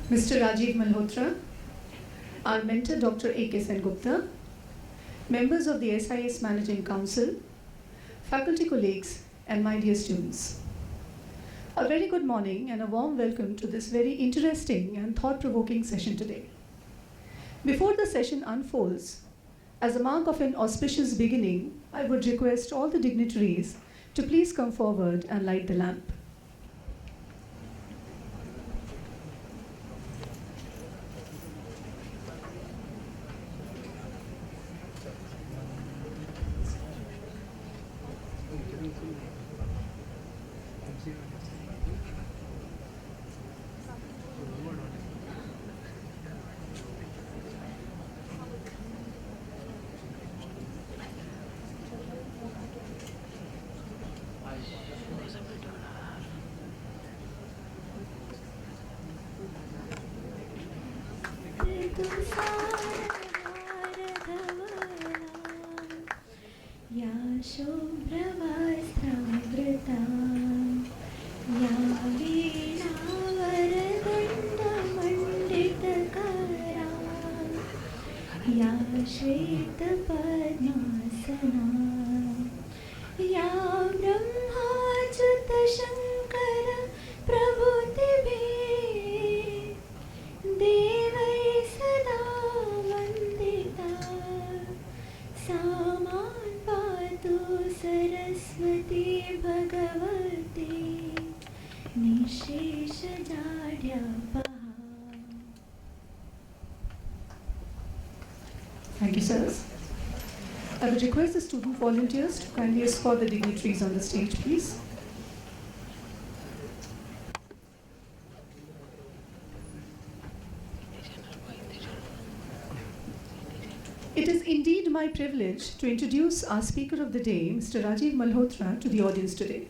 Mr. Rajiv Malhotra, our mentor Dr. A.K. Sengupta, members of the SIS Managing Council, faculty colleagues, and my dear students. A very good morning and a warm welcome to this very interesting and thought-provoking session today. Before the session unfolds, as a mark of an auspicious beginning, I would request all the dignitaries to please come forward and light the lamp. या शुभ्रवस्त्रवृता या वीणावरदण्डमण्डितकरा या श्वेतपद्मासना या ब्रह्माच्युतशङ्कर प्रभृतिभिः देवैः सदा वन्दिता सा मां पातु Saraswati Bhagwati निःशेषजाड्यापहा. Thank you, sirs. I would request the student volunteers to kindly escort the dignitaries on the stage, please. It is indeed my privilege to introduce our speaker of the day, Mr. Rajiv Malhotra, to the audience today.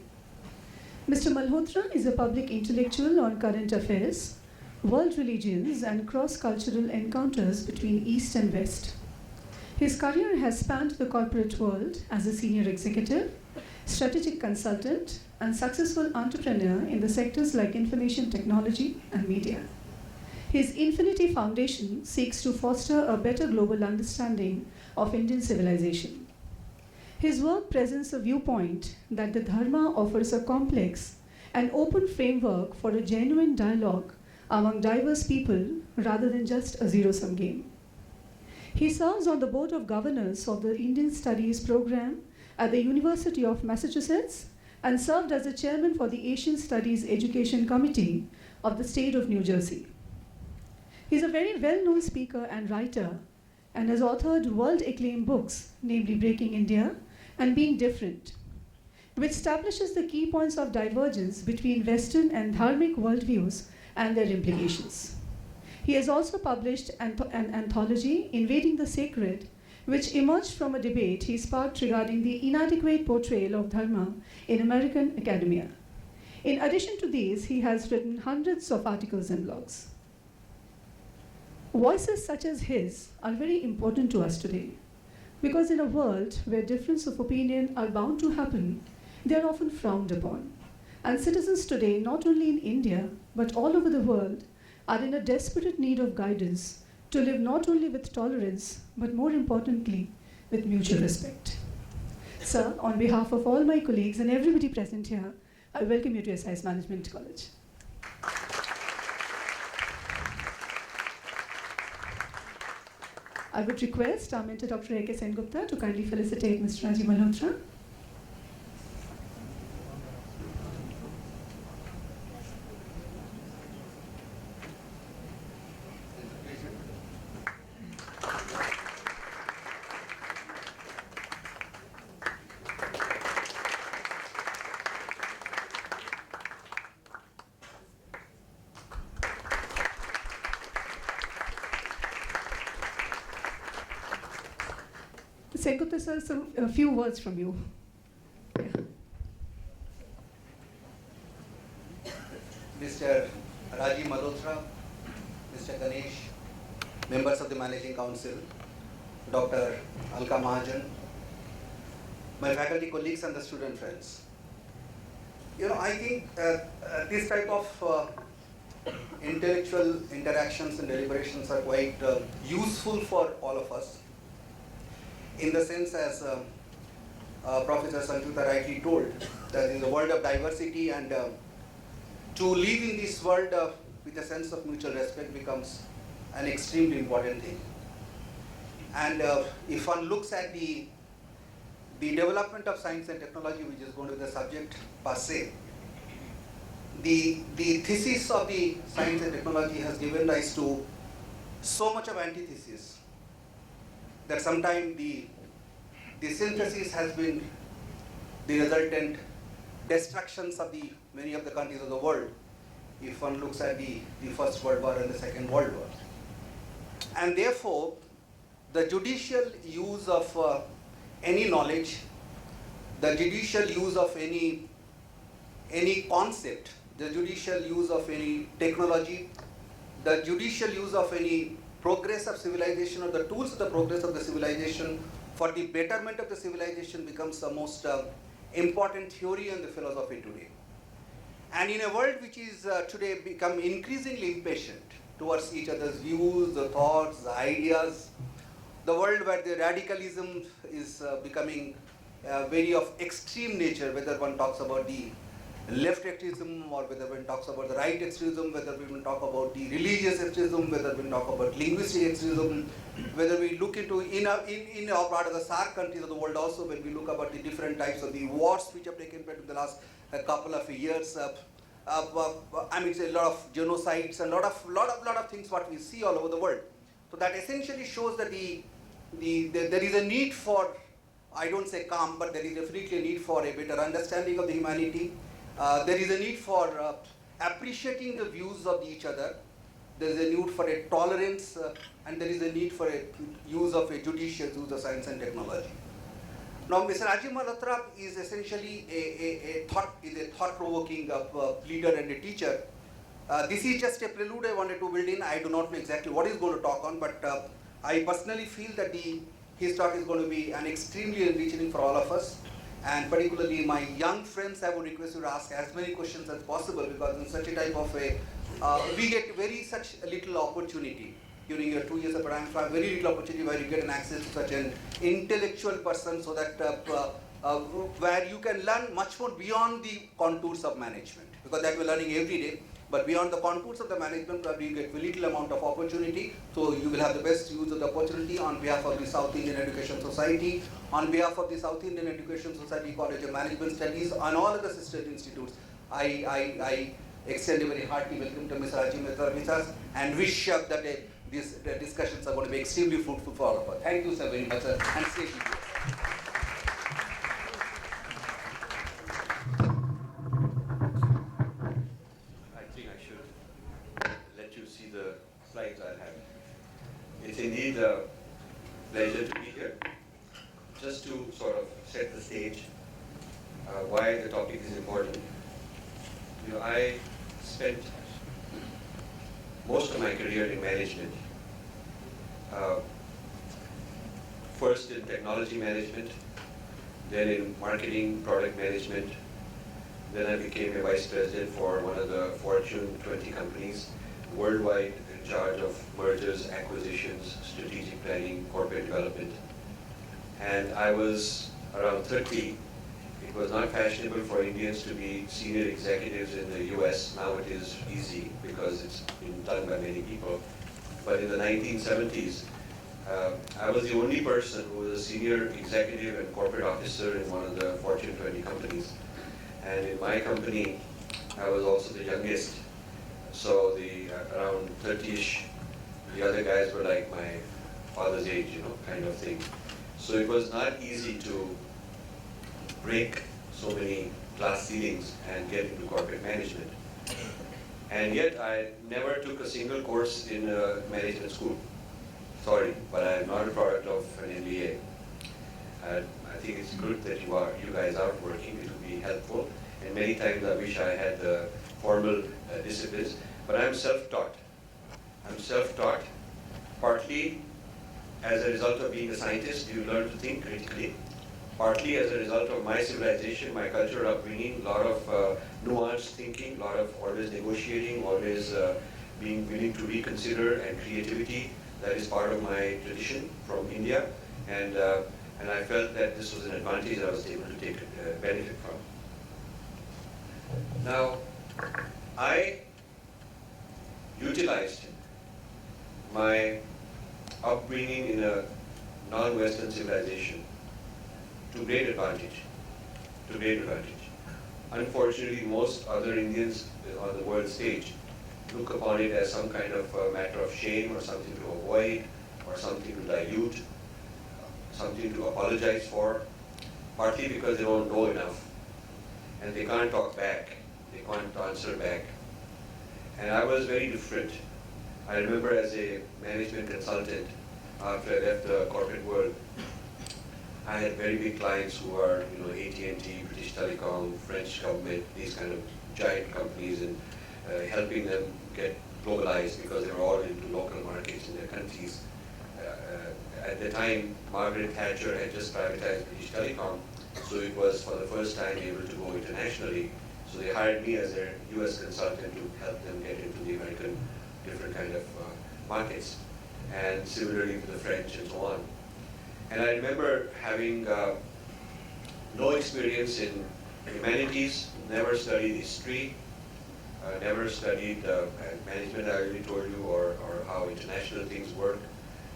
Mr. Malhotra is a public intellectual on current affairs, world religions, and cross-cultural encounters between East and West. His career has spanned the corporate world as a senior executive, strategic consultant, and successful entrepreneur in the sectors like information technology and media. His Infinity Foundation seeks to foster a better global understanding of Indian civilization. His work presents a viewpoint that the Dharma offers a complex and open framework for a genuine dialogue among diverse people rather than just a zero-sum game. He serves on the Board of Governors of the Indian Studies program at the University of Massachusetts and served as the chairman for the Asian Studies Education Committee of the state of New Jersey. He is a very well-known speaker and writer and has authored world-acclaimed books, namely Breaking India and Being Different, which establishes the key points of divergence between Western and Dharmic worldviews and their implications. He has also published an anthology, Invading the Sacred, which emerged from a debate he sparked regarding the inadequate portrayal of Dharma in American academia. In addition to these, he has written hundreds of articles and blogs. Voices such as his are very important to us today, because in a world where difference of opinion are bound to happen, they are often frowned upon. And citizens today, not only in India, but all over the world, are in a desperate need of guidance to live not only with tolerance, but more importantly, with mutual respect. Sir, on behalf of all my colleagues and everybody present here, I welcome you to SIS Management College. I would request our mentor Dr. A.K. Sengupta to kindly felicitate Mr. Rajiv Malhotra. Sengupta sir, a few words from you. Mr. Rajiv Malhotra, Mr. Ganesh, members of the Managing Council, Dr. Alka Mahajan, my faculty colleagues and the student friends. I think this type of intellectual interactions and deliberations are quite useful for all of us, in the sense as Professor Sanjuta rightly told, that in the world of diversity, and to live in this world with a sense of mutual respect becomes an extremely important thing. And if one looks at the development of science and technology, which is going to be the subject per se, the thesis of the science and technology has given rise to so much of antithesis that sometimes the synthesis has been the resultant destructions of the many of the countries of the world, if one looks at the First World War and the Second World War. And therefore, the judicial use of any knowledge, the judicial use of any concept, the judicial use of any technology, the judicial use of any progress of civilization or the tools of the progress of the civilization for the betterment of the civilization becomes the most important theory in the philosophy today. And in a world which is today become increasingly impatient towards each other's views, the thoughts, the ideas, the world where the radicalism is becoming very of extreme nature, whether one talks about the left extremism or whether one talks about the right extremism, whether we talk about the religious extremism, whether we talk about linguistic extremism, whether we look into in our part of the SAARC countries of the world also, when we look about the different types of the wars which have taken place in the last couple of years, I mean, a lot of genocides and lot of things what we see all over the world. So that essentially shows that there is a need for, I don't say calm, but there is definitely a need for a better understanding of the humanity. There is a need for appreciating the views of each other. There is a need for a tolerance, and there is a need for a use of a judicious use of science and technology. Now, Mr. Rajiv Malhotra is essentially a thought-provoking leader and a teacher. This is just a prelude I wanted to build in. I do not know exactly what he's going to talk on, but I personally feel that his talk is going to be an extremely enriching for all of us. And particularly my young friends, I would request you to ask as many questions as possible, because in such a type of a, we get such a little opportunity during your 2 years of program, very little opportunity where you get an access to such an intellectual person, so that where you can learn much more beyond the contours of management, because that we're learning every day. But beyond the contours of the management, probably you get very little amount of opportunity. So you will have the best use of the opportunity. On behalf of the South Indian Education Society, on behalf of the South Indian Education Society College of Management Studies, and all other sister institutes, I extend a very hearty welcome to Mr. Rajiv Malhotra with us, and wish that these discussions are going to be extremely fruitful for all of us. Thank you, sir, very much, sir, and stay tuned. Slides I have. It's indeed a pleasure to be here. Just to sort of set the stage, why the topic is important. You know, I spent most of my career in management. First in technology management, then in marketing, product management. Then I became a vice president for one of the Fortune 20 companies worldwide, in charge of mergers, acquisitions, strategic planning, corporate development. And I was around 30. It was not fashionable for Indians to be senior executives in the US. Now it is easy because it's been done by many people. But in the 1970s, I was the only person who was a senior executive and corporate officer in one of the Fortune 20 companies. And in my company, I was also the youngest. So the around 30-ish, the other guys were like my father's age, you know, kind of thing. So it was not easy to break so many glass ceilings and get into corporate management. And yet I never took a single course in management school. Sorry, but I am not a product of an MBA. I think it's good that you guys are working. It will be helpful. And many times I wish I had the formal disciplines. But I'm self-taught. I'm self-taught, partly as a result of being a scientist. You learn to think critically. partly as a result of my civilization, my cultural upbringing, a lot of nuanced thinking, a lot of always negotiating, always being willing to reconsider, and creativity. That is part of my tradition from India, and I felt that this was an advantage I was able to take benefit from. Now, I utilized my upbringing in a non-Western civilization to great advantage. To great advantage. Unfortunately, most other Indians on the world stage look upon it as some kind of a matter of shame, or something to avoid, or something to dilute, something to apologize for, partly because they don't know enough and they can't talk back, they can't answer back. And I was very different. I remember as a management consultant, after I left the corporate world, I had very big clients who are, AT&T, British Telecom, French government, these kind of giant companies, and helping them get globalized because they were all into local markets in their countries. At the time, Margaret Thatcher had just privatized British Telecom, so it was for the first time able to go internationally. So they hired me as their US consultant to help them get into the American different kind of markets, and similarly with the French and so on. And I remember having no experience in humanities, never studied history, never studied management, I already told you, or how international things work.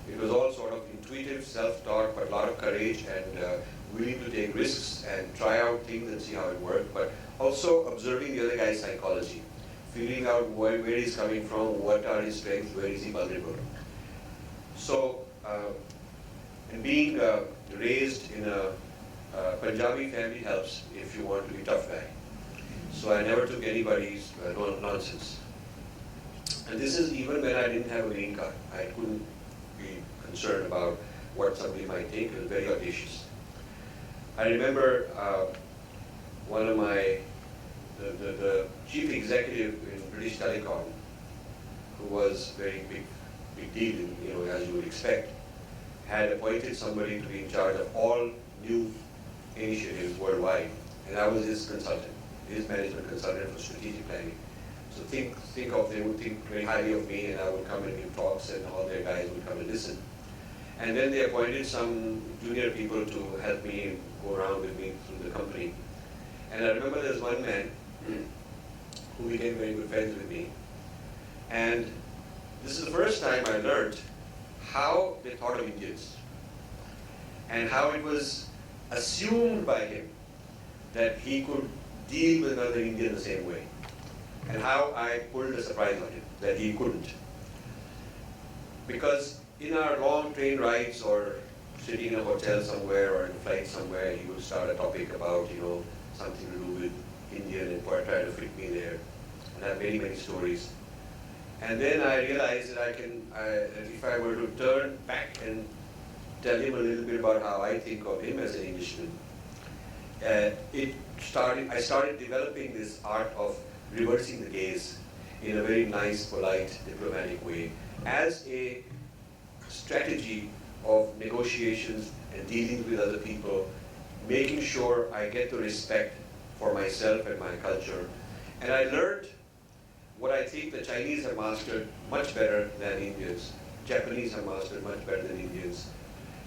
It was all sort of intuitive, self-taught, but a lot of courage and willing to take risks and try out things and see how it worked, but also observing the other guy's psychology, figuring out where he's coming from, what are his strengths, where is he vulnerable. So, and being raised in a Punjabi family helps if you want to be a tough guy. So I never took anybody's nonsense. And this is even when I didn't have a green card. I couldn't be concerned about what somebody might think. It was very audacious. I remember one of the chief executive in British Telecom, who was very big deal, as you would expect, had appointed somebody to be in charge of all new initiatives worldwide, and I was his consultant, his management consultant for strategic planning. So they would think very highly of me, and I would come and give talks, and all their guys would come and listen. And then they appointed some junior people to help me go around with me through the company. And I remember there's one man who became very good friends with me. And this is the first time I learned how they thought of Indians, and how it was assumed by him that he could deal with another Indian the same way, and how I pulled a surprise on him that he couldn't. Because in our long train rides, or sitting in a hotel somewhere, or in a flight somewhere, he would start a topic about, something to do with Indian, and try to fit me there. And I have many, many stories. And then I realized that if I were to turn back and tell him a little bit about how I think of him as an Englishman, I started developing this art of reversing the gaze in a very nice, polite, diplomatic way, as a strategy of negotiations and dealing with other people, making sure I get the respect for myself and my culture. And I learned what I think the Chinese have mastered much better than Indians, Japanese have mastered much better than Indians,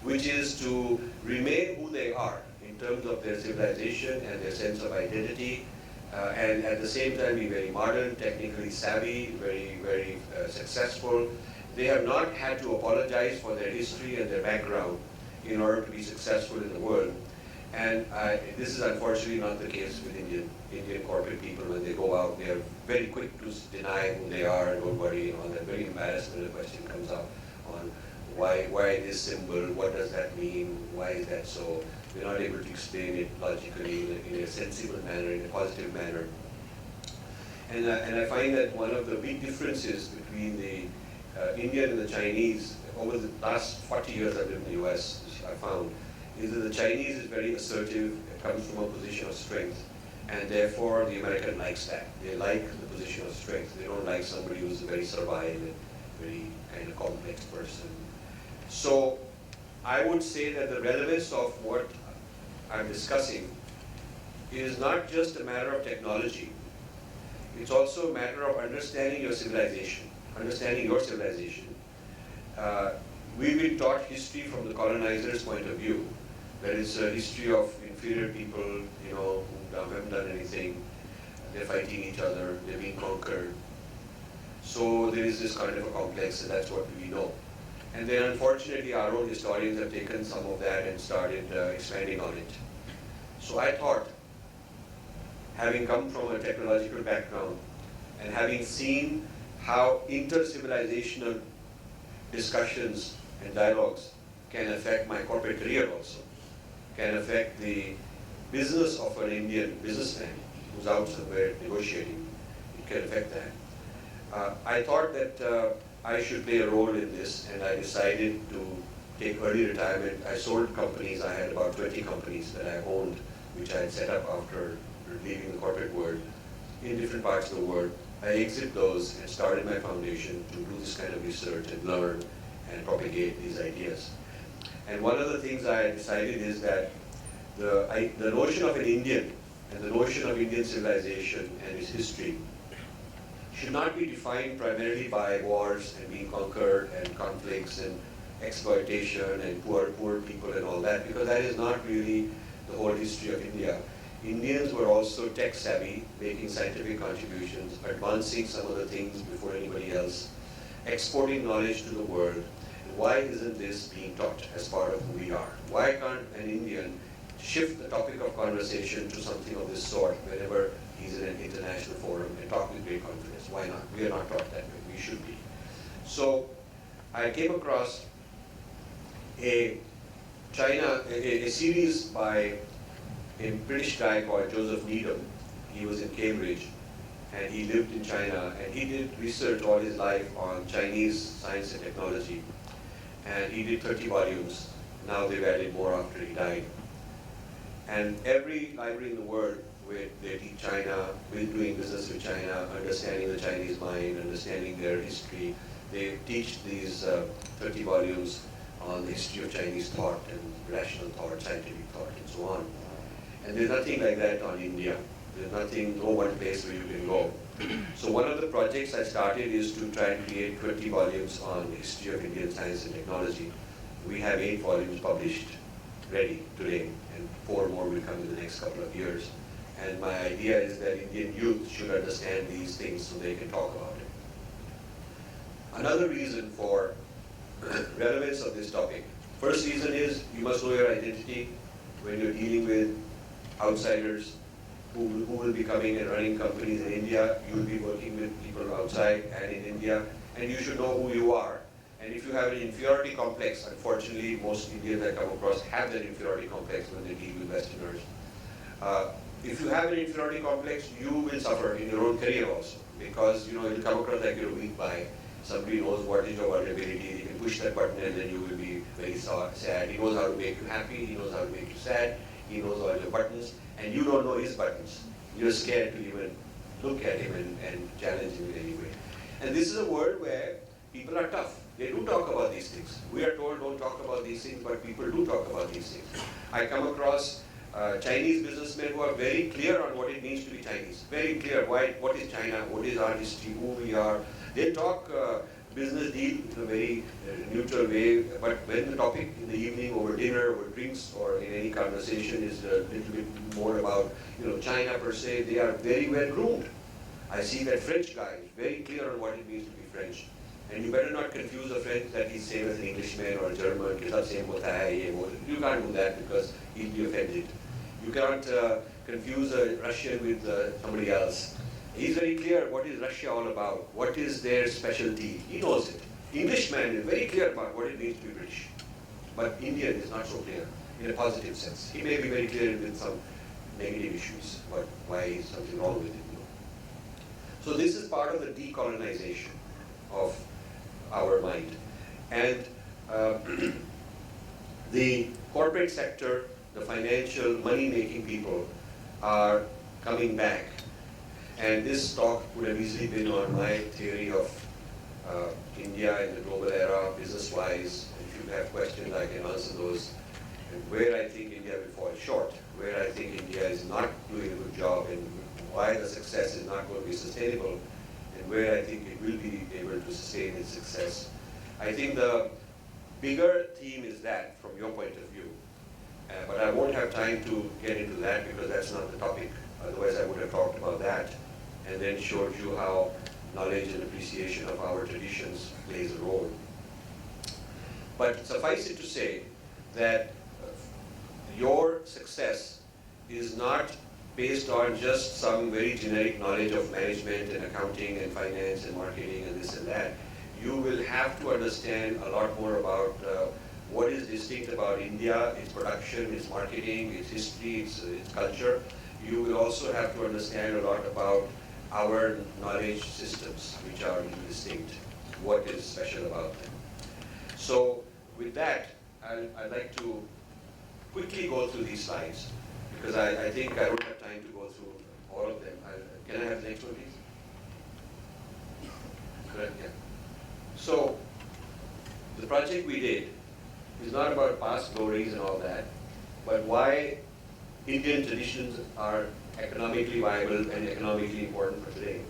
which is to remain who they are in terms of their civilization and their sense of identity, and at the same time be very modern, technically savvy, very, very successful. They have not had to apologize for their history and their background in order to be successful in the world. And this is unfortunately not the case with Indian corporate people. When they go out, they are very quick to deny who they are. Don't worry, on that very embarrassed when a question comes up on why this symbol, what does that mean, why is that so? They're not able to explain it logically in a sensible manner, in a positive manner. And I find that one of the big differences between the Indian and the Chinese, over the last 40 years I've lived in the US, I found, is that the Chinese is very assertive, it comes from a position of strength, and therefore the American likes that. They like the position of strength. They don't like somebody who's very servile and very kind of complex person. So I would say that the relevance of what I'm discussing is not just a matter of technology, it's also a matter of understanding your civilization, understanding your civilization. We've been taught history from the colonizer's point of view. That is a history of inferior people, who haven't done anything. They're fighting each other, they're being conquered. So there is this kind of a complex, and that's what we know. And then unfortunately our own historians have taken some of that and started expanding on it. So I thought, having come from a technological background and having seen how inter-civilizational discussions and dialogues can affect my corporate career also, can affect the business of an Indian businessman who's out somewhere negotiating, it can affect that. I thought that I should play a role in this, and I decided to take early retirement. I sold companies. I had about 20 companies that I owned, which I had set up after leaving the corporate world in different parts of the world. I exit those and started my foundation to do this kind of research and learn and propagate these ideas. And one of the things I decided is that the notion of an Indian and the notion of Indian civilization and its history should not be defined primarily by wars and being conquered and conflicts and exploitation and poor people and all that, because that is not really the whole history of India. Indians were also tech savvy, making scientific contributions, advancing some of the things before anybody else, exporting knowledge to the world. And why isn't this being taught as part of who we are? Why can't an Indian shift the topic of conversation to something of this sort whenever he's in an international forum and talk with great confidence? Why not? We are not taught that way. We should be. So I came across a series by a British guy called Joseph Needham. He was in Cambridge and he lived in China, and he did research all his life on Chinese science and technology. And he did 30 volumes. Now they've added more after he died. And every library in the world where they teach China, doing business with China, understanding the Chinese mind, understanding their history, they teach these 30 volumes on the history of Chinese thought and rational thought, scientific thought, and so on. And there's nothing like that on India. There's nothing, no one place where you can go. So one of the projects I started is to try and create 20 volumes on the history of Indian science and technology. We have 8 volumes published, ready today, and 4 more will come in the next couple of years. And my idea is that Indian youth should understand these things so they can talk about it. Another reason for relevance of this topic. First reason is you must know your identity when you're dealing with outsiders who will be coming and running companies in India. You will be working with people outside and in India, and you should know who you are. And if you have an inferiority complex, unfortunately most Indians I come across have that inferiority complex when they deal with Westerners. If you have an inferiority complex, you will suffer in your own career also, because you'll come across like you're weak by somebody knows what is your vulnerability. They can push that button and then you will be very sad. He knows how to make you happy, he knows how to make you sad, he knows all your buttons, and you don't know his buttons. You're scared to even look at him and challenge him in any way. And this is a world where people are tough. They do talk about these things. We are told don't talk about these things, but people do talk about these things. I come across Chinese businessmen who are very clear on what it means to be Chinese. Very clear what is China, what is our history, who we are. They talk business deal in a very neutral way, but when the topic in the evening over dinner or drinks or in any conversation is a little bit more about China per se, they are very well groomed. I see that French guy is very clear on what it means to be French. And you better not confuse a French that he's same as an Englishman or a German. You can't do that because he'll be offended. You cannot confuse a Russian with somebody else. He's very clear what is Russia all about, what is their specialty. He knows it. Englishman is very clear about what it means to be British. But Indian is not so clear in a positive sense. He may be very clear with some negative issues, but why is something wrong with it? So this is part of the decolonization of our mind. And the corporate sector, the financial money-making people are coming back. And this talk would have easily been on my theory of India in the global era, business-wise. If you have questions, I can answer those. and where I think India will fall short, where I think India is not doing a good job, and why the success is not going to be sustainable, and where I think it will be able to sustain its success. I think the bigger theme is that, from your point of view, but I won't have time to get into that because that's not the topic. Otherwise, I would have talked about that and then showed you how knowledge and appreciation of our traditions plays a role. But suffice it to say that your success is not based on just some very generic knowledge of management and accounting and finance and marketing and this and that. You will have to understand a lot more about what is distinct about India, its production, its marketing, its history, its culture. You will also have to understand a lot about our knowledge systems, which are distinct, what is special about them. So with that, I'd like to quickly go through these slides, because I think I don't have time to go through all of them. Can I have the next one, please? Correct, yeah. So the project we did is not about past glories and all that, but why Indian traditions are economically viable and economically important for today.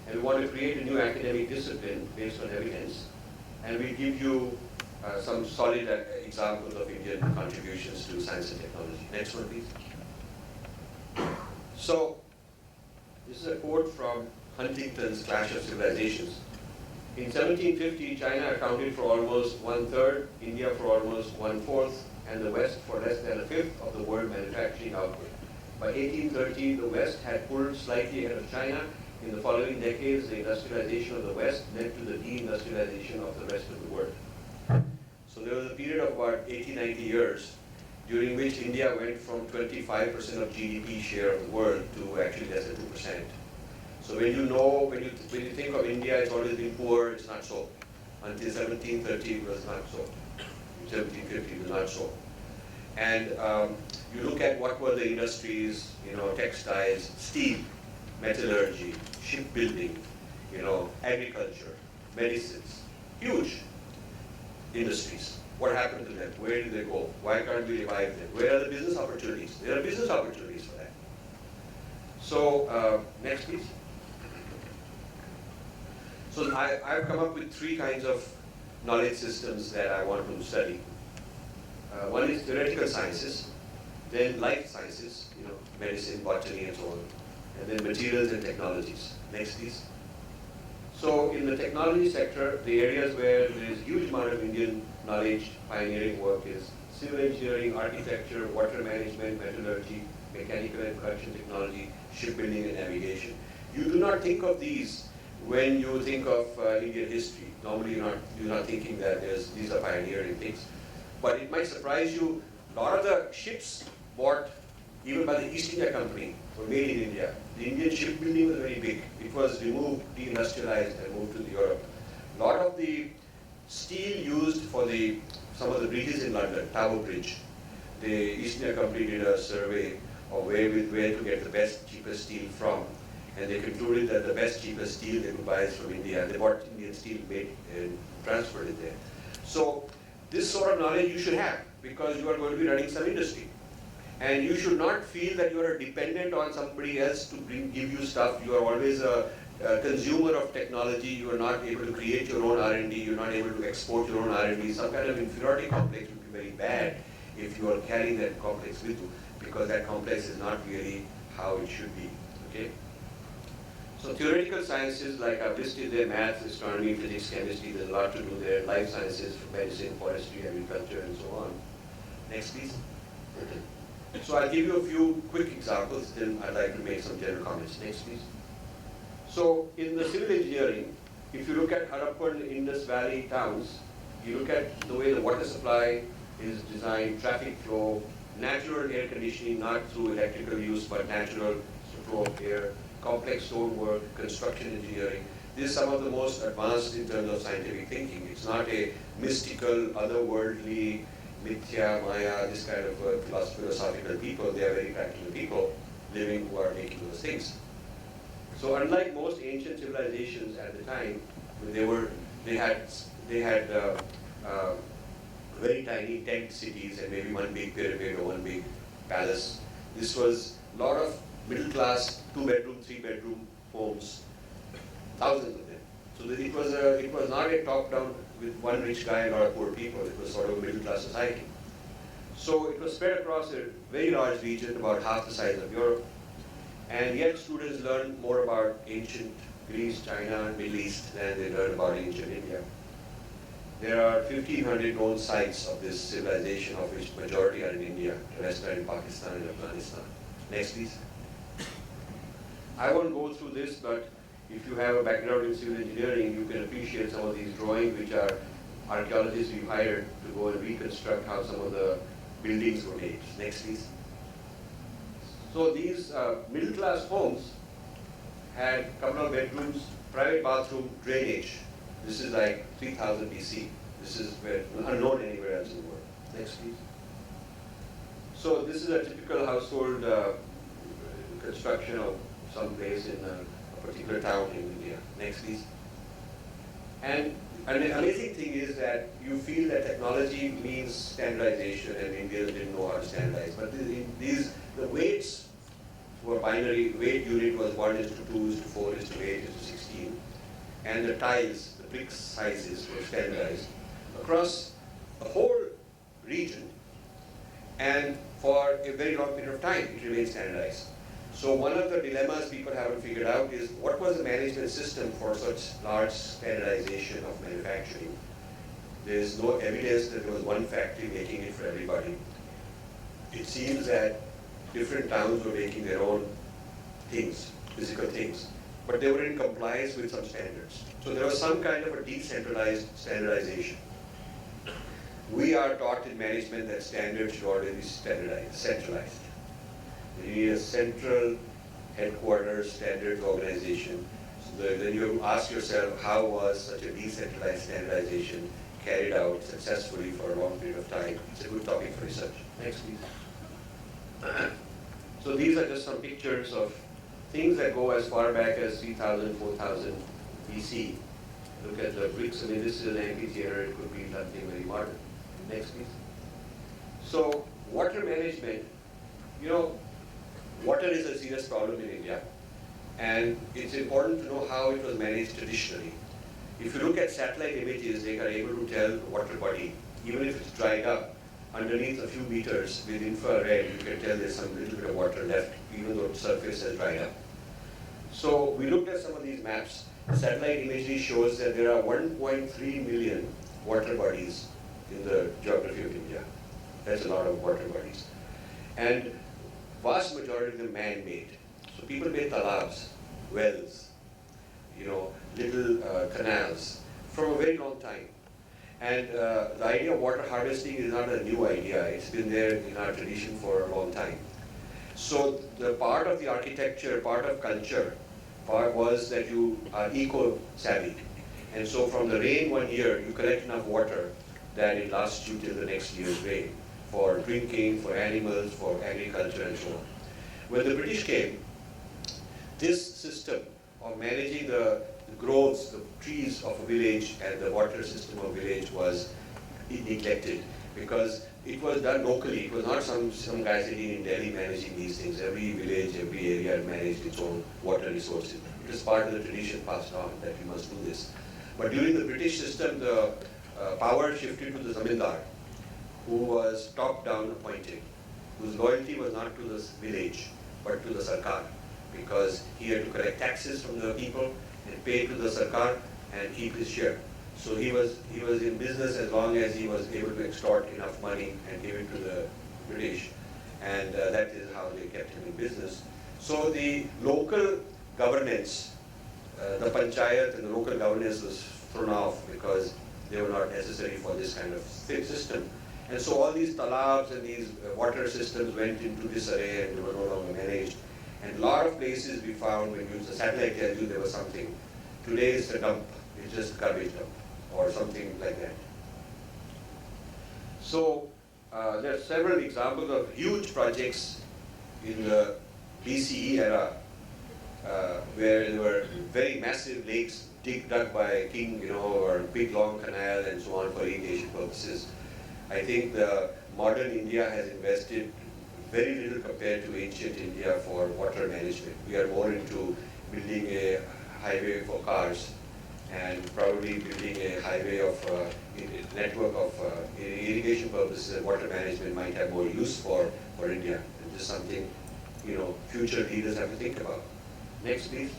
And we want to create a new academic discipline based on evidence, and we give you some solid examples of Indian contributions to science and technology. Next one, please. So, this is a quote from Huntington's Clash of Civilizations. In 1750, China accounted for almost 1/3, India for almost 1/4, and the West for less than 1/5 of the world manufacturing output. By 1830, the West had pulled slightly ahead of China. In the following decades, the industrialization of the West led to the deindustrialization of the rest of the world. So there was a period of about 80-90 years during which India went from 25% of GDP share of the world to actually less than 2%. So when you think of India, it's always been poor, it's not so. Until 1730, it was not so. 1750, it was not so. And you look at what were the industries, textiles, steel, metallurgy, shipbuilding, agriculture, medicines, huge industries. What happened to them? Where did they go? Why can't we revive them? Where are the business opportunities? There are business opportunities for that. So, next please. So I've come up with 3 kinds of knowledge systems that I want to study. One is theoretical sciences, then life sciences, medicine, botany and so on, and then materials and technologies. Next please. So in the technology sector, the areas where there is huge amount of Indian knowledge, pioneering work is civil engineering, architecture, water management, metallurgy, mechanical and production technology, shipbuilding and navigation. You do not think of these when you think of Indian history. Normally you're not thinking that these are pioneering things. But it might surprise you, a lot of the ships bought even by the East India Company were made in India. The Indian shipbuilding was very big. It was removed, deindustrialized and moved to Europe. A lot of the steel used for some of the bridges in London, Tower Bridge, the East India Company did a survey of where to get the best, cheapest steel from. And they concluded that the best, cheapest steel they could buy is from India. They bought Indian steel, made and transferred it there. So this sort of knowledge you should have, because you are going to be running some industry. And you should not feel that you are dependent on somebody else to give you stuff. You are always a consumer of technology. You are not able to create your own R&D. You are not able to export your own R&D. Some kind of inferiority complex would be very bad if you are carrying that complex with you, because that complex is not really how it should be. Okay? So theoretical sciences, like I've listed there, math, astronomy, physics, chemistry, there's a lot to do there. Life sciences, medicine, forestry, agriculture, and so on. Next, please. So I'll give you a few quick examples, then I'd like to make some general comments. Next, please. So in the civil engineering, if you look at Harappan, Indus Valley towns, you look at the way the water supply is designed, traffic flow, natural air conditioning, not through electrical use, but natural flow of air, complex stonework, construction engineering. This is some of the most advanced in terms of scientific thinking. It's not a mystical, otherworldly, mithya, maya, this kind of philosophical people. They are very practical people living who are making those things. So unlike most ancient civilizations at the time, they had very tiny tent cities and maybe one big pyramid or one big palace. This was a lot of middle class, 2-bedroom, 3-bedroom homes, thousands of them. So that it was not a top-down with one rich guy and a lot of poor people. It was sort of a middle-class society. So it was spread across a very large region, about half the size of Europe. And yet students learned more about ancient Greece, China, and Middle East than they learned about ancient India. There are 1,500 known sites of this civilization, of which majority are in India, the rest are in Pakistan and Afghanistan. Next, please. I won't go through this, but if you have a background in civil engineering, you can appreciate some of these drawings, which are archaeologists we hired to go and reconstruct how some of the buildings were made. Next, please. So these middle-class homes had a couple of bedrooms, private bathroom, drainage. This is like 3000 BC. This is unknown anywhere else in the world. Next, please. So this is a typical household construction of some place in a particular town in India. Next, please. And the amazing thing is that you feel that technology means standardization, and Indians didn't know how to standardize. But the weights were binary. Weight unit was 1:2:4:8:16, and the tiles, the brick sizes were standardized across the whole region, and for a very long period of time it remained standardized. So one of the dilemmas people haven't figured out is what was the management system for such large standardization of manufacturing. There is no evidence that there was one factory making it for everybody. It seems that different towns were making their own things, physical things, but they were in compliance with some standards. So there was some kind of a decentralized standardization. We are taught in management that standards should always be standardized, centralized. You need a central headquarters standards organization. So then you ask yourself, how was such a decentralized standardization carried out successfully for a long period of time? It's a good topic for research. Next, please. So these are just some pictures of things that go as far back as 3000, 4000 BC. Look at the bricks. I mean, this is an amphitheater. It could be something very modern. Next, please. So water management, water is a serious problem in India, and it's important to know how it was managed traditionally. If you look at satellite images, they are able to tell water body, even if it's dried up, underneath a few meters with infrared, you can tell there's some little bit of water left, even though the surface has dried up. So we looked at some of these maps. Satellite imagery shows that there are 1.3 million water bodies in the geography of India. That's a lot of water bodies. And vast majority of them man-made. So people made talabs, wells, little canals from a very long time. And the idea of water harvesting is not a new idea. It's been there in our tradition for a long time. So the part of the architecture, part of culture, part was that you are eco-savvy. And so from the rain one year, you collect enough water that it lasts you till the next year's rain, for drinking, for animals, for agriculture, and so on. When the British came, this system of managing the groves, the trees of a village and the water system of a village was neglected, because it was done locally. It was not some guy sitting in Delhi managing these things. Every village, every area managed its own water resources. It was part of the tradition passed on that we must do this. But during the British system, the power shifted to the zamindar, who was top-down appointed, whose loyalty was not to the village, but to the sarkar, because he had to collect taxes from the people and pay to the sarkar and keep his share. So he was in business as long as he was able to extort enough money and give it to the British, and that is how they kept him in business. So the local governance, the panchayat and the local governance was thrown off because they were not necessary for this kind of system. And so all these talabs and these water systems went into disarray and they were no longer managed. And a lot of places we found, when the satellite tells you there was something, today it's a dump, it's just a garbage dump or something like that. So there are several examples of huge projects in the BCE era where there were very massive lakes dug by a king, or a big long canal and so on for irrigation purposes. I think the modern India has invested very little compared to ancient India for water management. We are more into building a highway for cars and probably building a highway of network of irrigation purposes and water management might have more use for India. And this is something, future leaders have to think about. Next, please.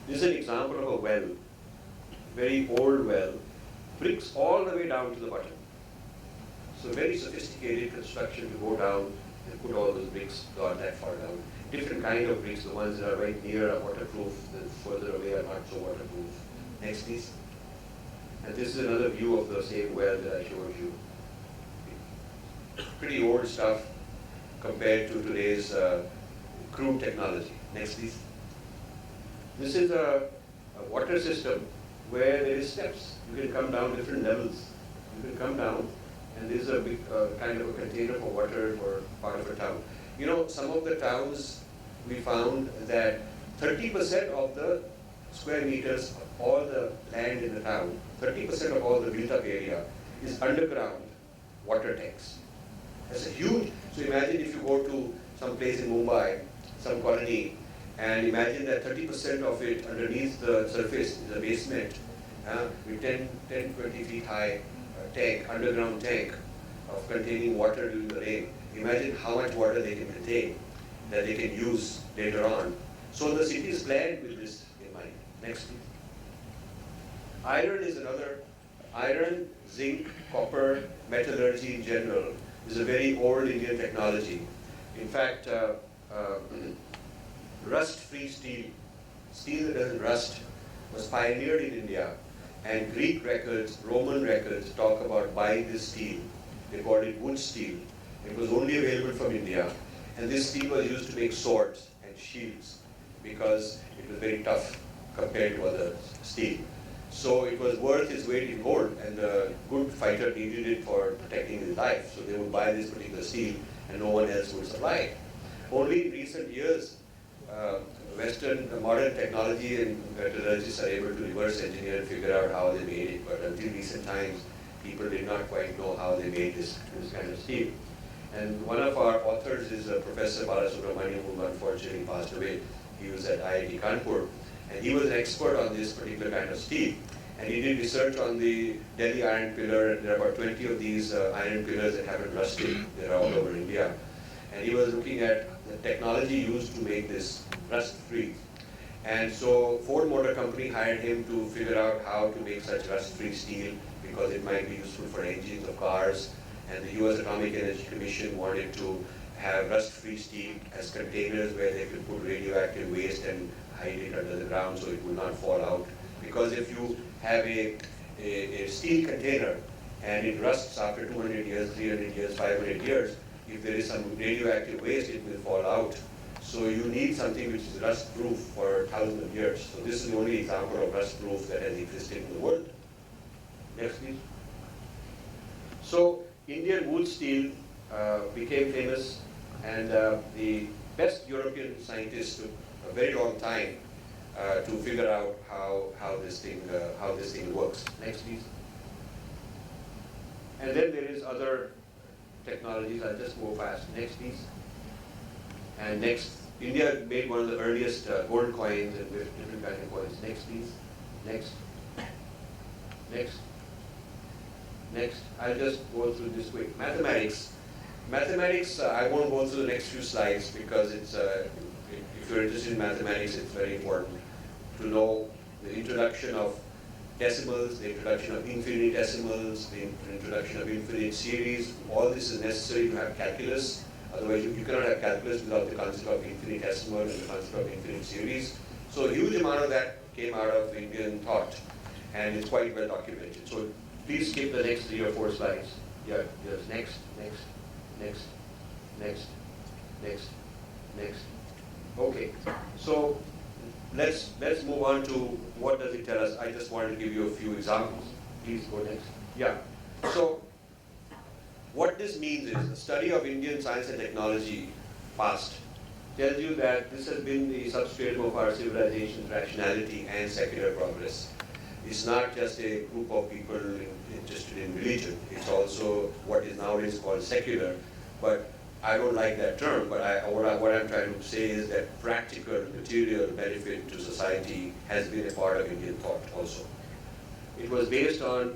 This is an example of a well, very old well, bricks all the way down to the bottom. So very sophisticated construction to go down and put all those bricks gone that far down. Different kind of bricks, the ones that are right near are waterproof, the further away are not so waterproof. Next, please. And this is another view of the same well that I showed you. Pretty old stuff compared to today's crude technology. Next, please. This is a water system where there is steps. You can come down different levels. You can come down, and this is a big kind of a container for water for part of a town. Some of the towns we found that 30% of the square meters of all the land in the town, 30% of all the built up area is underground water tanks. That's a huge, so imagine if you go to some place in Mumbai, some colony, and imagine that 30% of it underneath the surface is a basement, with 10, 20 feet high tank, underground tank of containing water during the rain. Imagine how much water they can contain that they can use later on. So the city is planned with this in mind. Next, please. Iron is another, iron, zinc, copper, metallurgy in general is a very old Indian technology. In fact, rust-free steel, steel that doesn't rust, was pioneered in India, and Greek records, Roman records talk about buying this steel. They called it wood steel. It was only available from India, and this steel was used to make swords and shields because it was very tough compared to other steel. So it was worth its weight in gold, and the good fighter needed it for protecting his life. So they would buy this particular steel, and no one else would supply it. Only in recent years, Western modern technology and metallurgists are able to reverse engineer and figure out how they made it. But until recent times, people did not quite know how they made this kind of steel. And one of our authors is Professor Balasubramaniam, who unfortunately passed away. He was at IIT Kanpur, and he was an expert on this particular kind of steel. And he did research on the Delhi Iron Pillar. There are about 20 of these iron pillars that haven't rusted. They're all over India. And he was looking at the technology used to make this rust-free. And so Ford Motor Company hired him to figure out how to make such rust-free steel because it might be useful for engines of cars. And the US Atomic Energy Commission wanted to have rust-free steel as containers where they could put radioactive waste and hide it under the ground so it would not fall out. Because if you have a steel container and it rusts after 200 years, 300 years, 500 years, if there is some radioactive waste, it will fall out. So you need something which is rust-proof for thousands of years. So this is the only example of rust-proof that has existed in the world. Next, please. So Indian wood steel became famous, and the best European scientists took a very long time to figure out how this thing works. Next, please. And then there is other technologies. I'll just go fast. Next, please. And next, India made one of the earliest gold coins and with different kinds of coins. Next, please. Next. Next. Next. I'll just go through this quick. Mathematics. Mathematics, I won't go through the next few slides because it's, if you're interested in mathematics, it's very important to know the introduction of decimals, the introduction of infinitesimals, the introduction of infinite series. All this is necessary to have calculus. Otherwise, you cannot have calculus without the concept of infinitesimal and the concept of infinite series. So a huge amount of that came out of Indian thought, and it's quite well documented. So please skip the next 3 or 4 slides. Yeah, yes, next, next, next, next, next, next. Okay, so let's move on to what does it tell us. I just wanted to give you a few examples. Please go next. Yeah. So what this means is the study of Indian science and technology past tells you that this has been the substratum of our civilization's rationality and secular progress. It's not just a group of people interested in religion. It's also what is nowadays called secular. But I don't like that term, but what I'm trying to say is that practical, material benefit to society has been a part of Indian thought also. It was based on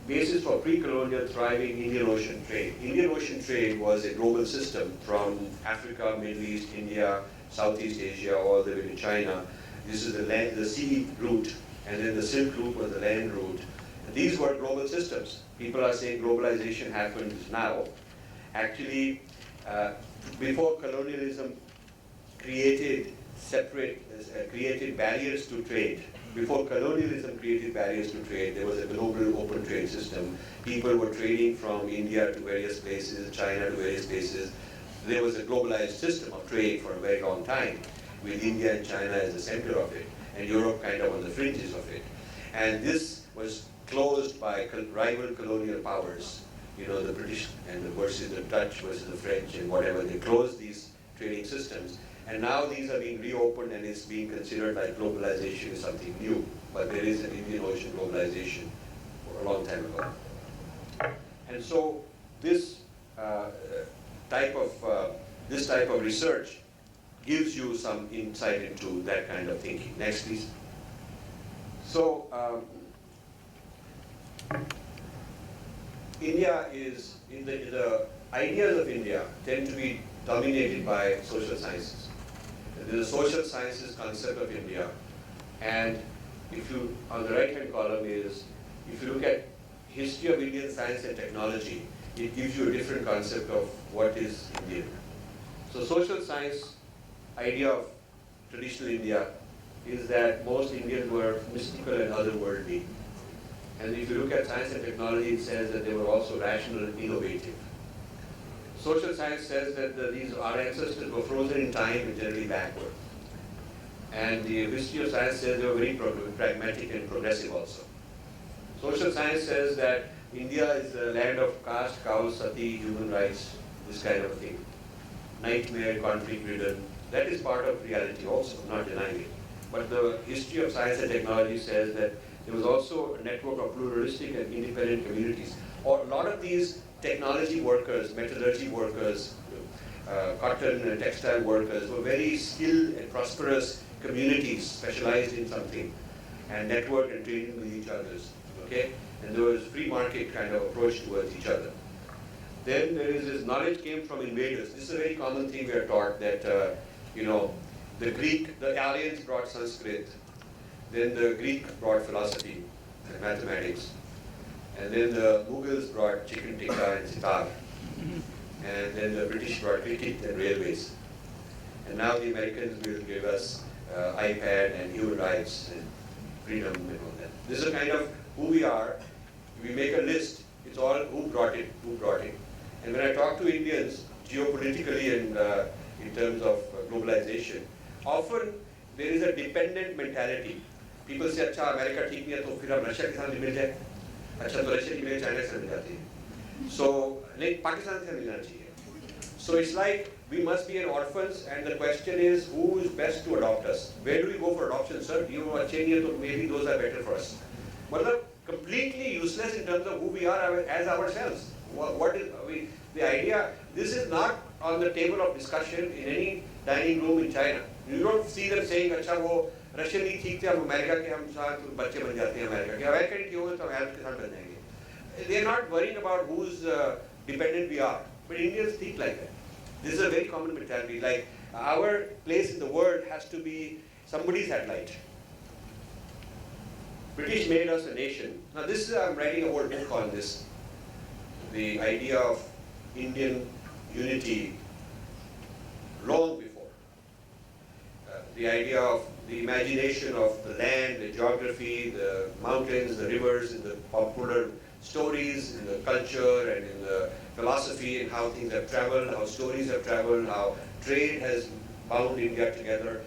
basis for pre-colonial thriving Indian Ocean trade. Indian Ocean trade was a global system from Africa, Middle East, India, Southeast Asia, all the way to China. This is the sea route, and then the Silk Route was the land route. And these were global systems. People are saying globalization happens now. Actually, before colonialism created created barriers to trade. Before colonialism created barriers to trade, there was a global open trade system. People were trading from India to various places, China to various places. There was a globalized system of trade for a very long time, with India and China as the center of it, and Europe kind of on the fringes of it. And this was closed by rival colonial powers, you know, the British and versus the Dutch versus the French and whatever. They closed these trading systems. And now these are being reopened, and it's being considered like globalization is something new. But there is an Indian Ocean globalization for a long time ago. And so this type of research gives you some insight into that kind of thinking. Next, please. So India is, the ideas of India tend to be dominated by social sciences. There is a social sciences concept of India, and if you, on the right-hand column is, if you look at history of Indian science and technology, it gives you a different concept of what is Indian. So social science idea of traditional India is that most Indians were mystical and otherworldly. And if you look at science and technology, it says that they were also rational and innovative. Social science says that our ancestors were frozen in time and generally backward. And the history of science says they were very pragmatic and progressive also. Social science says that India is a land of caste, cows, sati, human rights, this kind of a thing. Nightmare, conflict-ridden. That is part of reality also, I'm not denying it. But the history of science and technology says that there was also a network of pluralistic and independent communities. Or a lot of these technology workers, metallurgy workers, cotton and textile workers were very skilled and prosperous communities specialized in something and networked and trading with each other. Okay? And there was free market kind of approach towards each other. Then there is this knowledge came from invaders. This is a very common thing we are taught that, you know, the Aryans brought Sanskrit, then the Greek brought philosophy and mathematics. And then the Mughals brought chicken tikka and sitar. And then the British brought cricket and railways. And now the Americans will give us iPad and human rights and freedom and all that. This is kind of who we are. We make a list. It's all who brought it, who brought it. And when I talk to Indians, geopolitically and in terms of globalization, often there is a dependent mentality. People say, "Acha, America ठीक नहीं है तो फिर हम Russia के साथ मिल जाए." अच्छा तो रशिया की मिल चाइना से मिल जाती है. So नहीं पाकिस्तान से मिलना चाहिए. So it's like we must be an orphans, and the question is who is best to adopt us? Where do we go for adoption, sir? You know, अच्छे नहीं है तो maybe those are better for us. मतलब completely useless in terms of who we are as ourselves. What is the idea? This is not on the table of discussion in any dining room in China. You don't see them saying, अच्छा वो Russian नहीं ठीक थे, अब America के हम साथ बच्चे बन जाते हैं अमेरिका के. अमेरिका नहीं ठीक होगा तो हम अरब के साथ बन जाएंगे. They are not worrying about whose dependent we are. But Indians think like that. This is a very common mentality. Like our place in the world has to be somebody's satellite. British made us a nation. Now this is, I'm writing a whole book on this. The idea of Indian unity long before. The idea of the imagination of the land, the geography, the mountains, the rivers, and the popular stories, in the culture and in the philosophy and how things have traveled, how stories have traveled, how trade has bound India together.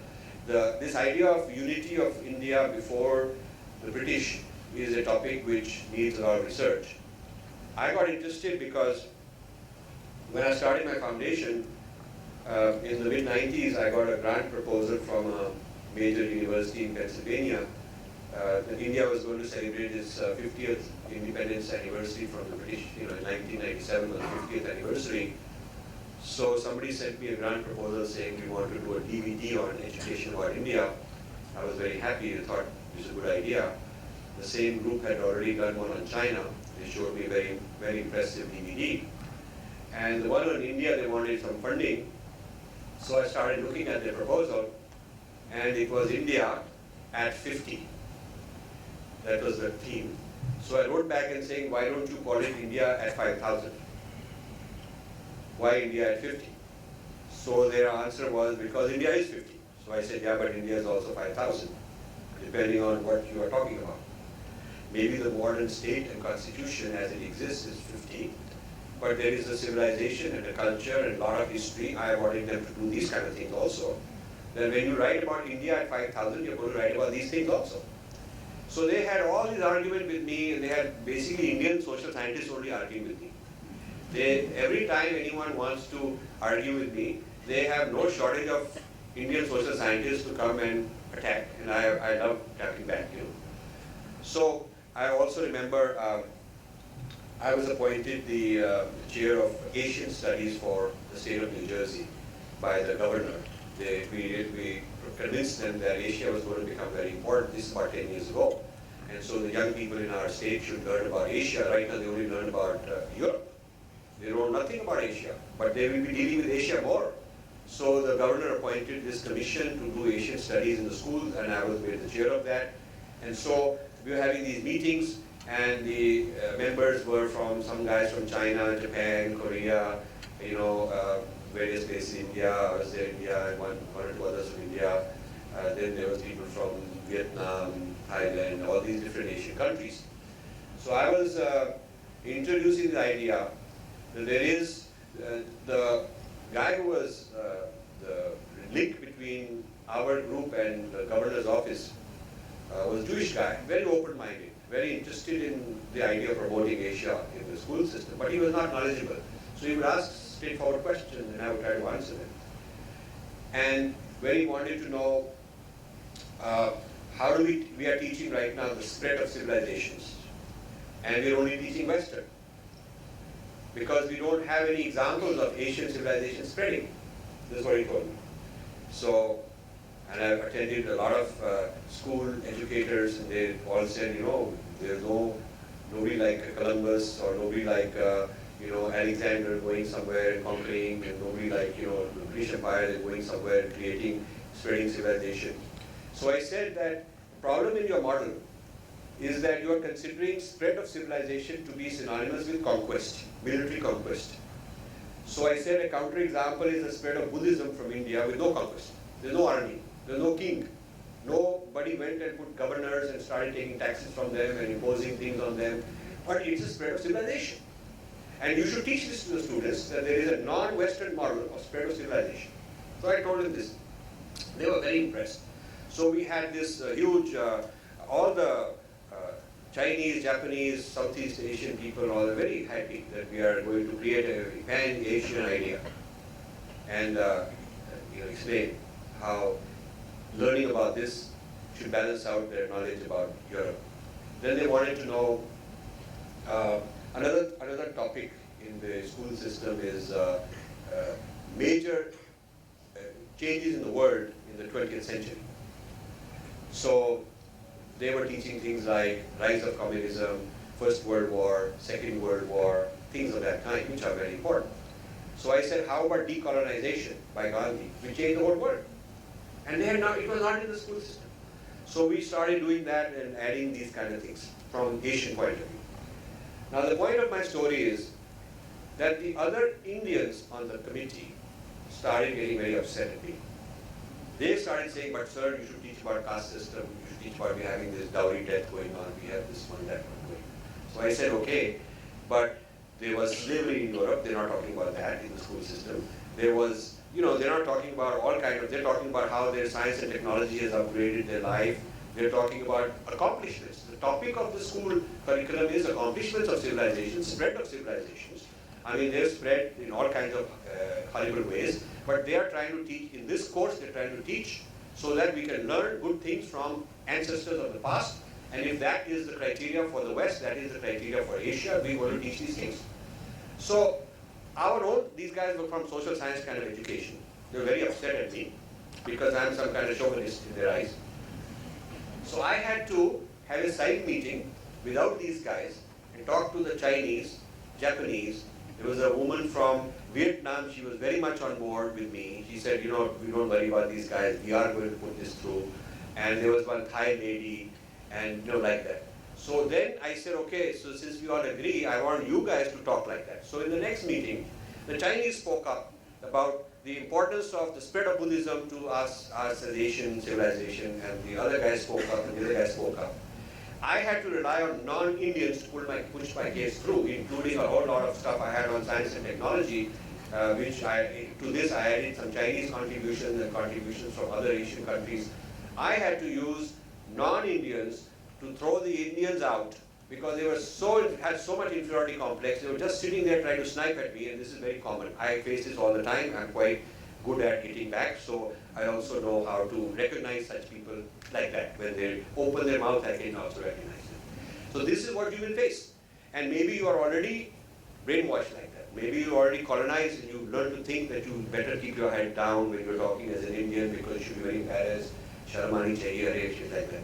This idea of unity of India before the British is a topic which needs a lot of research. I got interested because when I started my foundation, in the mid-90s, I got a grant proposal from a major university in Pennsylvania that India was going to celebrate its 50th independence anniversary from the British, in 1997 was the 50th anniversary. So somebody sent me a grant proposal saying we want to do a DVD on education about India. I was very happy. I thought this is a good idea. The same group had already done one on China. They showed me a very, very impressive DVD. And the one on India, they wanted some funding. So I started looking at their proposal, and it was India at 50. That was the theme. So I wrote back and saying, why don't you call it India at 5,000? Why India at 50? So their answer was, because India is 50. So I said, yeah, but India is also 5,000, depending on what you are talking about. Maybe the modern state and constitution as it exists is 50, but there is a civilization and a culture and a lot of history. I wanted them to do these kind of things also. Then when you write about India at 5,000, you're going to write about these things also. So they had all these arguments with me, and they had basically Indian social scientists only arguing with me. Every time anyone wants to argue with me, they have no shortage of Indian social scientists to come and attack, and I love attacking back, So I also remember I was appointed the chair of Asian Studies for the state of New Jersey by the governor. We convinced them that Asia was going to become very important. This is about 10 years ago. And so the young people in our state should learn about Asia. Right now they only learn about Europe. They know nothing about Asia, but they will be dealing with Asia more. So the governor appointed this commission to do Asian studies in the schools, and I was made the chair of that. And so we were having these meetings, and the members were from some guys from China, Japan, Korea, various places, India. I was there in India, and one or two others from India. Then there was people from Vietnam, Thailand, all these different Asian countries. So I was introducing the idea that there is the guy who was the link between our group and the governor's office was a Jewish guy, very open-minded, very interested in the idea of promoting Asia in the school system, but he was not knowledgeable. So he would ask straightforward questions, and I would try to answer them. And when he wanted to know how do we are teaching right now the spread of civilizations, and we're only teaching Western, because we don't have any examples of Asian civilization spreading. This is what he told me. So, and I've attended a lot of school educators, and they all said, there's nobody like Columbus, or nobody like Alexander going somewhere and conquering, and nobody like the British Empire is going somewhere and creating, spreading civilization. So I said that the problem in your model is that you are considering spread of civilization to be synonymous with conquest, military conquest. So I said a counterexample is the spread of Buddhism from India with no conquest. There's no army, there's no king. Nobody went and put governors and started taking taxes from them and imposing things on them. But it's a spread of civilization. And you should teach this to the students, that there is a non-Western model of spread of civilization. So I told them this. They were very impressed. So we had this huge, all the Chinese, Japanese, Southeast Asian people all are very happy that we are going to create a pan-Asian idea, and explain how learning about this should balance out their knowledge about Europe. Then they wanted to know another topic in the school system is major changes in the world in the 20th century. So they were teaching things like rise of communism, First World War, Second World War, things of that kind, which are very important. So I said, how about decolonization by Gandhi, which changed the whole world? And it was not in the school system. So we started doing that and adding these kind of things from Asian point of view. Now the point of my story is that the other Indians on the committee started getting very upset at me. They started saying, but sir, you should teach about caste system, you should teach about we having this dowry death going on, we have this one, that one going. So I said, okay, but there was slavery in Europe, they're not talking about that in the school system. There was, they're not talking about all kind of, they're talking about how their science and technology has upgraded their life. They're talking about accomplishments. The topic of the school curriculum is accomplishments of civilizations, spread of civilizations. I mean, they're spread in all kinds of horrible ways, but they are trying to teach, in this course, they're trying to teach so that we can learn good things from ancestors of the past, and if that is the criteria for the West, that is the criteria for Asia, we want to teach these things. So these guys were from social science kind of education. They were very upset at me because I'm some kind of chauvinist in their eyes. So I had to have a side meeting without these guys and talk to the Chinese, Japanese. There was a woman from Vietnam, she was very much on board with me. She said, we don't worry about these guys, we are going to put this through. And there was one Thai lady, and like that. So then I said, okay, so since we all agree, I want you guys to talk like that. So in the next meeting, the Chinese spoke up about the importance of the spread of Buddhism to us as Asian civilization, and the other guys spoke up, and the other guys spoke up. I had to rely on non-Indians to push my case through, including a whole lot of stuff I had on science and technology, to this I added some Chinese contributions and contributions from other Asian countries. I had to use non-Indians to throw the Indians out because they had so much inferiority complex. They were just sitting there trying to snipe at me, and this is very common. I face this all the time. I'm quite good at hitting back, so I also know how to recognize such people like that. When they open their mouth, I can also recognize them. So this is what you will face. And maybe you are already brainwashed like that. Maybe you already colonized and you learn to think that you better keep your head down when you're talking as an Indian because you should be very embarrassed, sharmani chahiye, shit like that.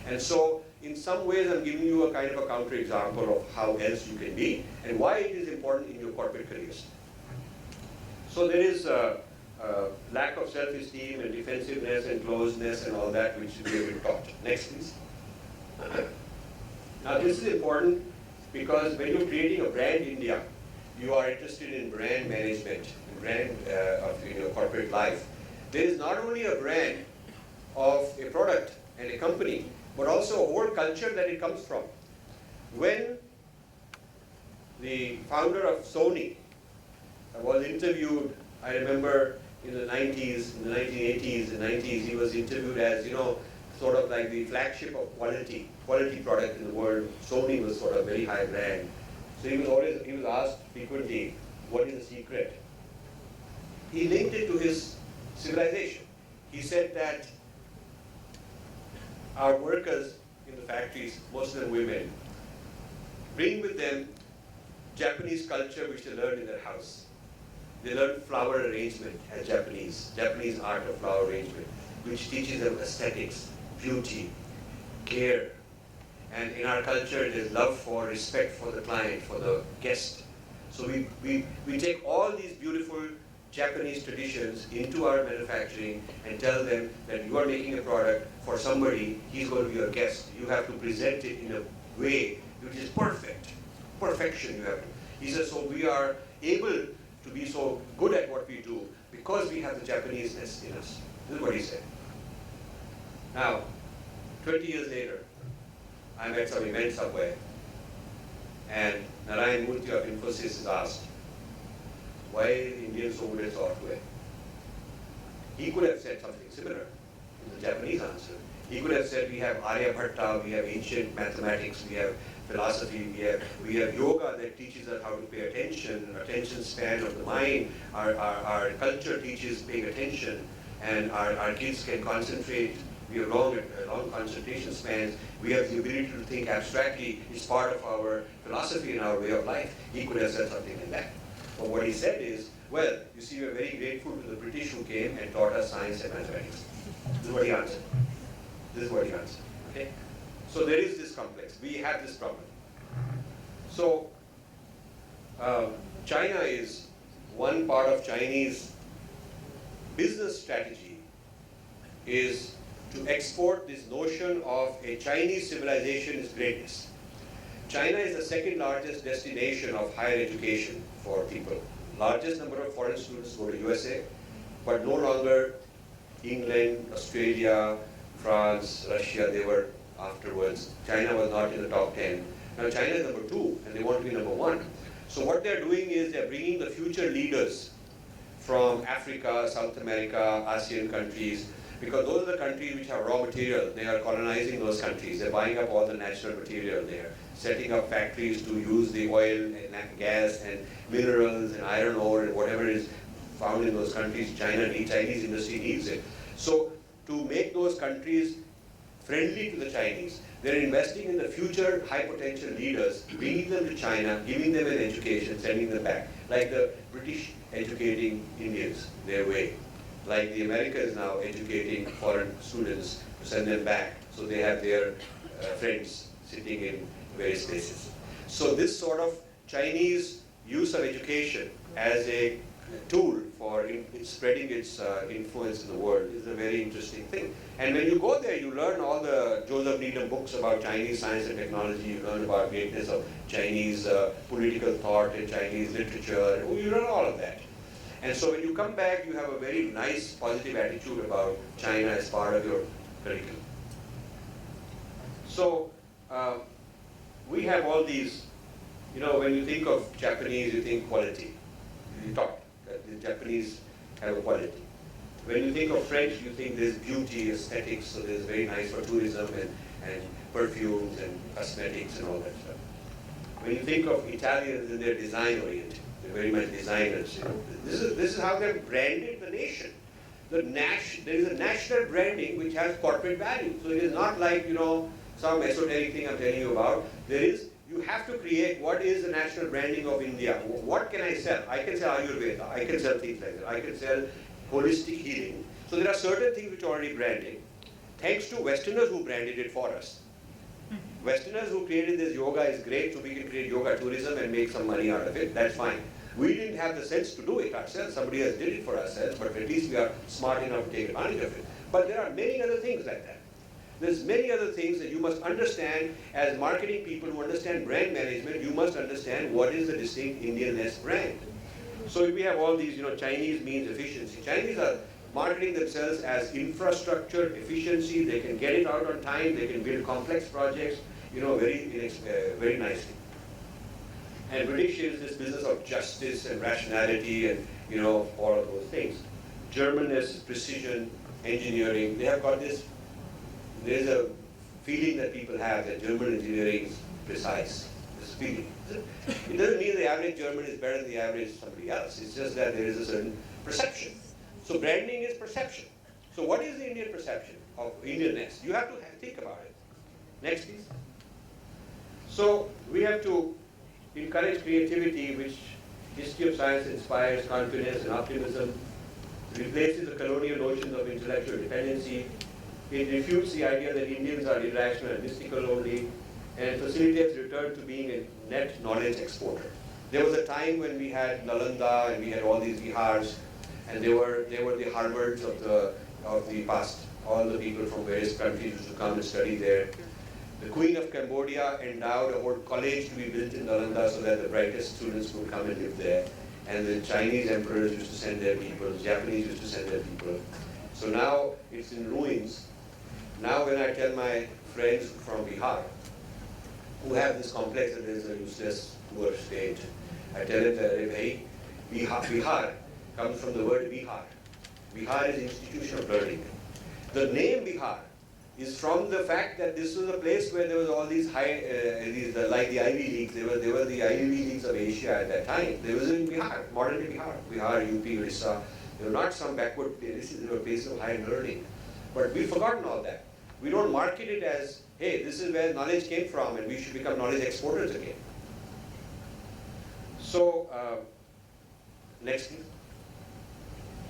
And so, in some ways, I'm giving you a kind of a counterexample of how else you can be and why it is important in your corporate careers. So there is a lack of self-esteem and defensiveness and closeness and all that which we have been taught. Next, please. Now, this is important because when you're creating a brand India, you are interested in brand management, brand of your corporate life. There is not only a brand of a product and a company, but also a whole culture that it comes from. When the founder of Sony was interviewed, I remember in the 90s, in the 1980s and 90s, he was interviewed as, sort of like the flagship of quality product in the world. Sony was sort of a very high brand. So he was asked frequently, what is the secret? He linked it to his civilization. He said that our workers in the factories, most of them women, bring with them Japanese culture which they learned in their house. They learn flower arrangement as Japanese art of flower arrangement, which teaches them aesthetics, beauty, care. And in our culture, there's love for, respect for the client, for the guest. So we take all these beautiful Japanese traditions into our manufacturing and tell them that you are making a product for somebody, he's going to be your guest. You have to present it in a way which is perfect. Perfection you have to. He says, so we are able to be so good at what we do because we have the Japanese-ness in us. This is what he said. Now, 20 years later, I'm at some event somewhere, and Narayan Murthy of Infosys is asked, why is Indian so good at software? He could have said something similar in the Japanese answer. He could have said, we have Aryabhatta, we have ancient mathematics, we have philosophy, we have yoga that teaches us how to pay attention span of the mind. Our culture teaches paying attention, and our kids can concentrate. We have long concentration spans. We have the ability to think abstractly. It's part of our philosophy and our way of life. He could have said something like that. But what he said is, well, you see, we're very grateful to the British who came and taught us science and mathematics. This is what he answered. This is what he answered. Okay? So there is this complex. We have this problem. So China is one part of Chinese business strategy is to export this notion of a Chinese civilization is greatness. China is the second largest destination of higher education for people. Largest number of foreign students go to USA, but no longer England, Australia, France, Russia, they were afterwards. China was not in the top 10. Now China is number 2, and they want to be number 1. So what they're doing is they're bringing the future leaders from Africa, South America, ASEAN countries, because those are the countries which have raw material. They are colonizing those countries. They're buying up all the natural material there, setting up factories to use the oil and gas and minerals and iron ore and whatever is found in those countries. Chinese industry needs it. So to make those countries friendly to the Chinese. They're investing in the future high potential leaders, bringing them to China, giving them an education, sending them back. Like the British educating Indians their way. Like the Americans now educating foreign students to send them back so they have their friends sitting in various places. So this sort of Chinese use of education as a tool for spreading its influence in the world is a very interesting thing. And when you go there, you learn all the Joseph Needham books about Chinese science and technology. You learn about greatness of Chinese political thought and Chinese literature. You learn all of that. And so when you come back, you have a very nice positive attitude about China as part of your curriculum. So we have all these, you know, when you think of Japanese, you think quality. You talk that the Japanese have a quality. When you think of French, you think there's beauty, aesthetics, so there's very nice for tourism and perfumes and cosmetics and all that stuff. When you think of Italians, then they're design oriented. They're very much designers. You know. This is how they've branded the nation. There is a national branding which has corporate value. So it is not like, you know, some esoteric thing I'm telling you about. You have to create what is the national branding of India. What can I sell? I can sell Ayurveda. I can sell things like that. I can sell holistic healing. So there are certain things which are already branding. Thanks to Westerners who branded it for us. Westerners who created this yoga is great, so we can create yoga tourism and make some money out of it. That's fine. We didn't have the sense to do it ourselves. Somebody else did it for ourselves, but at least we are smart enough to take advantage of it. But there are many other things like that. There's many other things that you must understand as marketing people who understand brand management. You must understand what is the distinct Indian-ness brand. So if we have all these, you know, Chinese means efficiency. Chinese are marketing themselves as infrastructure, efficiency. They can get it out on time. They can build complex projects, you know, very nicely. And British is this business of justice and rationality and, you know, all of those things. Germanness, precision, engineering. They have got this. There's a feeling that people have that German engineering is precise. This feeling. It doesn't mean the average German is better than the average somebody else. It's just that there is a certain perception. So branding is perception. So what is the Indian perception of Indianness? You have to think about it. Next, please. So we have to encourage creativity, which history of science inspires confidence and optimism, replaces the colonial notions of intellectual dependency. It refutes the idea that Indians are irrational and mystical only, and facilitates return to being a net knowledge exporter. There was a time when we had Nalanda and we had all these Vihars, and they were the Harvards of the past. All the people from various countries used to come and study there. The Queen of Cambodia endowed a whole college to be built in Nalanda so that the brightest students would come and live there. And the Chinese emperors used to send their people, the Japanese used to send their people. So now it's in ruins. Now when I tell my friends from Bihar, who have this complex that there is a useless poor state, I tell them that Bihar comes from the word Bihar. Bihar is institution of learning. The name Bihar is from the fact that this was a place where there was all these like the Ivy Leagues. They were the Ivy Leagues of Asia at that time. They was in Bihar, modern day Bihar, UP, Orissa. They were not some backward places. They were places of higher learning. But we've forgotten all that. We don't market it as, hey, this is where knowledge came from and we should become knowledge exporters again. So, next please.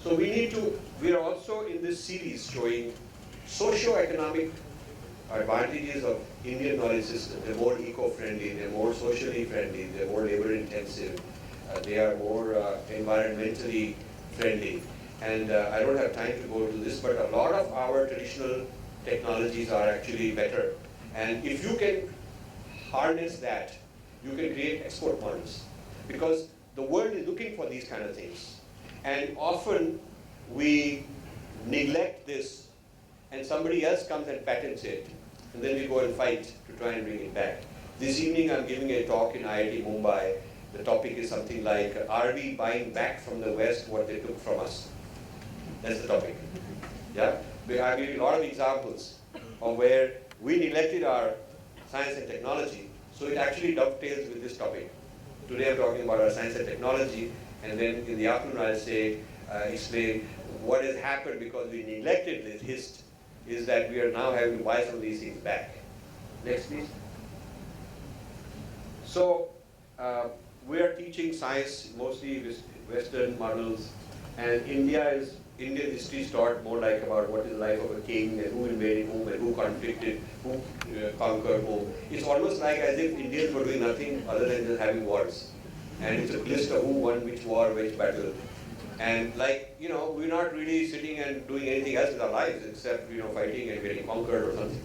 So we are also in this series showing socio-economic advantages of Indian knowledge system. They're more eco-friendly, they're more socially friendly, they're more labor-intensive, they are more environmentally friendly. And I don't have time to go to this, but a lot of our traditional technologies are actually better. And if you can harness that, you can create export models. Because the world is looking for these kind of things. And often we neglect this and somebody else comes and patents it. And then we go and fight to try and bring it back. This evening I'm giving a talk in IIT Mumbai. The topic is something like, are we buying back from the West what they took from us? That's the topic. Yeah? I give you a lot of examples of where we neglected our science and technology. So it actually dovetails with this topic. Today I'm talking about our science and technology, and then in the afternoon I'll say, explain what has happened because we neglected this HIST is that we are now having to buy some of these things back. Next, please. So, we are teaching science, mostly Western models, and Indian history is taught more like about what is the life of a king and who invaded whom and who conflicted, who conquered whom. It's almost like as if Indians were doing nothing other than just having wars. And it's a list of who won which war, which battle. And like, we're not really sitting and doing anything else with our lives except, fighting and getting conquered or something.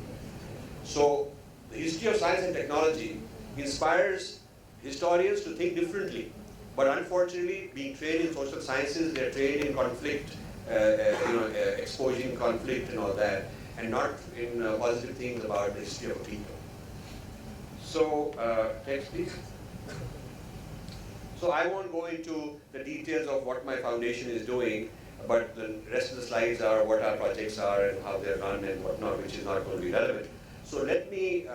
So, the history of science and technology inspires historians to think differently. But unfortunately, being trained in social sciences, they're trained in conflict, exposing conflict and all that, and not in positive things about the history of a people. So, next please. So I won't go into the details of what my foundation is doing, but the rest of the slides are what our projects are and how they're run and whatnot, which is not going to be relevant. So let me,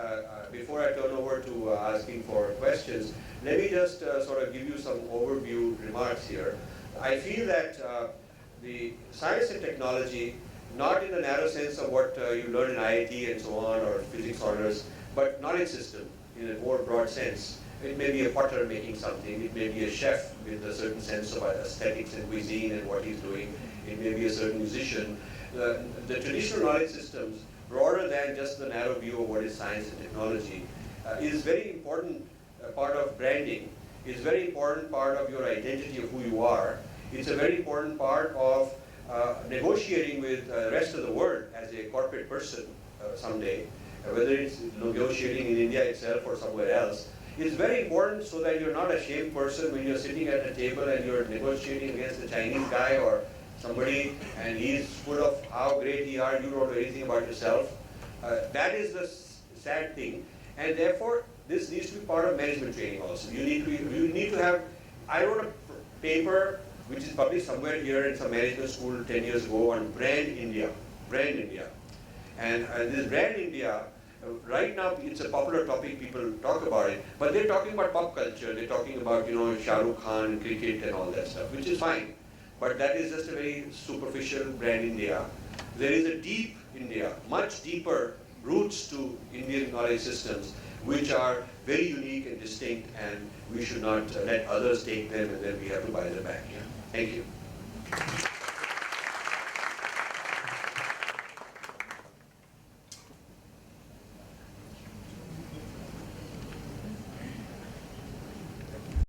before I turn over to asking for questions, let me just sort of give you some overview remarks here. I feel that the science and technology, not in the narrow sense of what you learn in IIT and so on, or physics honors, but knowledge system in a more broad sense. It may be a potter making something, it may be a chef with a certain sense of aesthetics and cuisine and what he's doing, it may be a certain musician. The traditional knowledge systems, broader than just the narrow view of what is science and technology, is very important part of branding, is very important part of your identity of who you are. It's a very important part of negotiating with the rest of the world as a corporate person someday, whether it's negotiating in India itself or somewhere else. It's very important so that you're not a shamed person when you're sitting at a table and you're negotiating against a Chinese guy or somebody and he's full of how great you are, you don't know anything about yourself. That is the sad thing, and therefore this needs to be part of management training also. You need to have, I wrote a paper which is published somewhere here in some management school 10 years ago on Brand India. And this Brand India, right now it's a popular topic, people talk about it, but they're talking about pop culture, they're talking about, Shah Rukh Khan, cricket and all that stuff, which is fine. But that is just a very superficial Brand India. There is a deep India, much deeper roots to Indian knowledge systems, which are very unique and distinct, and we should not let others take them and then we have to buy them back. Yeah. Thank you.